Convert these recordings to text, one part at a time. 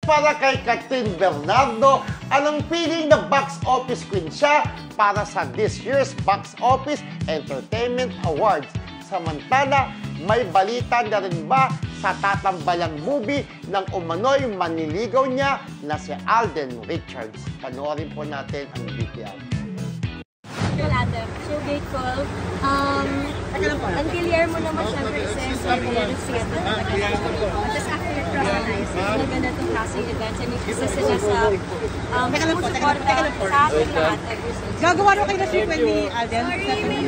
para kay Catherine Bernardo, anong feeling na box office queen siya para sa this year's Box Office Entertainment Awards? Samantala, may balita na rin ba sa tatambalang movie ng umano'y manliligaw niya na si Alden Richards? Panoorin po natin ang video. Adam, so grateful. Ang Guillermo naman siyempre is experience together. Tapos after Process, maganda itong classing events. I mean, isa sila sa sumusuporta sa ating lahat. Gagawa rin kayo na frequent ni Alden? Sorry, may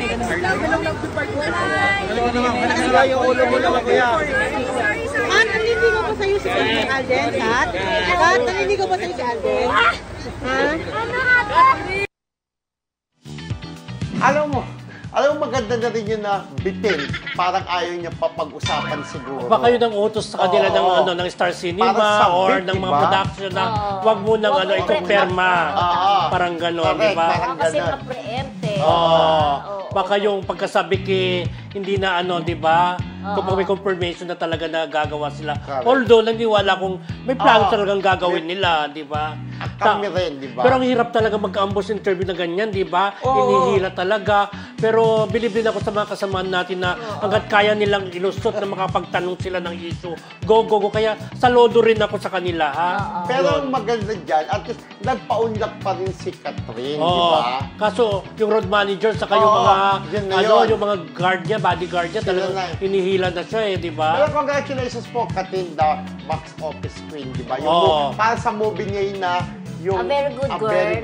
naliligaw po sa'yo si Alden, Kat? Kat, naliligaw po sa'yo si Alden? Alam mo maganda na rin yun na bitin. Parang ayaw niya papag-usapan siguro. Baka yun ang utos sa kanila ng Star Cinema or ng mga production na wag mo nang ikuperma. Parang gano'n, di ba? Kasi ma-preempt eh. Baka yung pagkasabi hindi na di ba? Kung may confirmation na talaga na gagawa sila. Although, naniniwala kung may plano talagang gagawin nila, di ba? Kami rin, di ba? Pero ang hirap talaga mag-ambush interview na ganyan, di ba? Hinihila talaga. Pero bilib din ako sa mga kasamaan natin na hanggat kaya nilang ilusot na makapagtanong sila ng issue. Go. Kaya saludo rin ako sa kanila, ha? Pero ang maganda dyan, at least nagpaunlak pa rin si Catherine, di ba? Kaso, yung road manager, saka yung mga, yung mga guard niya, bodyguard niya, talagang hinihila na siya, di ba? Pero congratulations po, Catherine, the box office queen, di ba? Yung para sa movie niya yun na yung A Very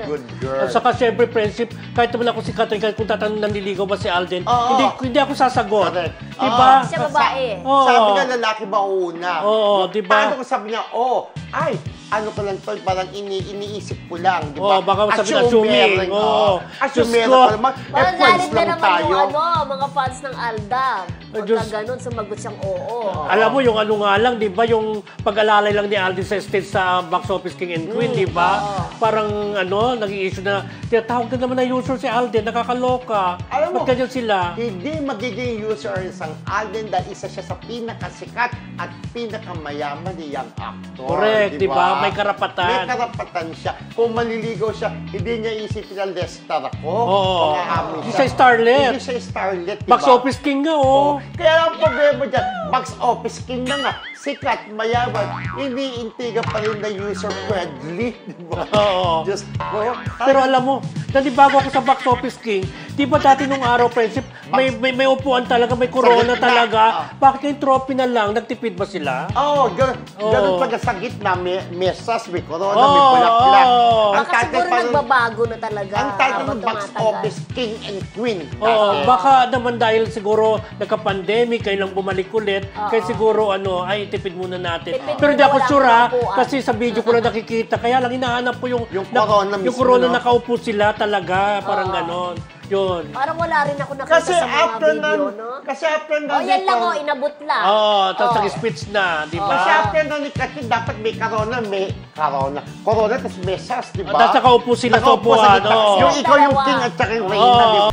Good Girl. At saka siyempre, friendship, kahit naman ako si Catherine, kung tatanong nanliligaw ba si Alden, hindi ako sasagot. Diba? Siya babae. Sabi nga, lalaki ba una? Diba? Paano kung sabi niya, ano ko lang to, parang iniisip ko lang, di ba? Baka sabi na assuming. Assuming ko naman. Parang galit na naman tayo. yung mga fans ng Aldab. Pagka ganun, sumagot siyang oo. Alam mo, yung nga lang, di ba, yung pag-alalay lang ni Alden sa stage sa Box Office King and Queen, di ba? Parang, nag-i-issue na, tinatawag na naman na user si Alden, nakakaloka. Alam mo, ganyan sila. Hindi magiging user isang Alden dahil isa siya sa pinakasikat at pinakamayaman ni young actor. Correct, di ba? May karapatan. May karapatan siya. Kung maliligaw siya, hindi niya isipin na lestar ako. Hindi siya starlet. Hindi siya starlet, di ba? Box Office King nga, Kaya ang problema dyan, Box Office King na nga, sikat, mayaman, iniintiga pa rin na user-friendly, di ba? Just ko. Pero alam mo, nanibago ako sa Box Office King, di ba dati nung araw, friendship, may upuan talaga, may corona talaga. Bakit yung trophy na lang, nagtipid ba sila? Ganun pag sa gitna, may mesas, may corona, may bulaklak. Baka siguro nagbabago na talaga. Ang title ng Box Office King and Queen. Baka naman dahil siguro nagka-pandemic, kayo lang bumalik ulit, kaya siguro ay tipid muna natin. Pero hindi ako sure kasi sa video ko na nakikita, kaya lang hinahanap po yung corona nakaupo sila talala, parang ganon. Yun. Parang wala rin ako nakita sa mga video, no? Kasi after na yan lang, inabot lang. Tapos nag-speech na, di ba? Kasi after na ni Catherine, dapat may corona, tapos may sas, di ba? Tapos nakaupo sila sa upuan. Yung ikaw yung king at saka yung reyna, di ba?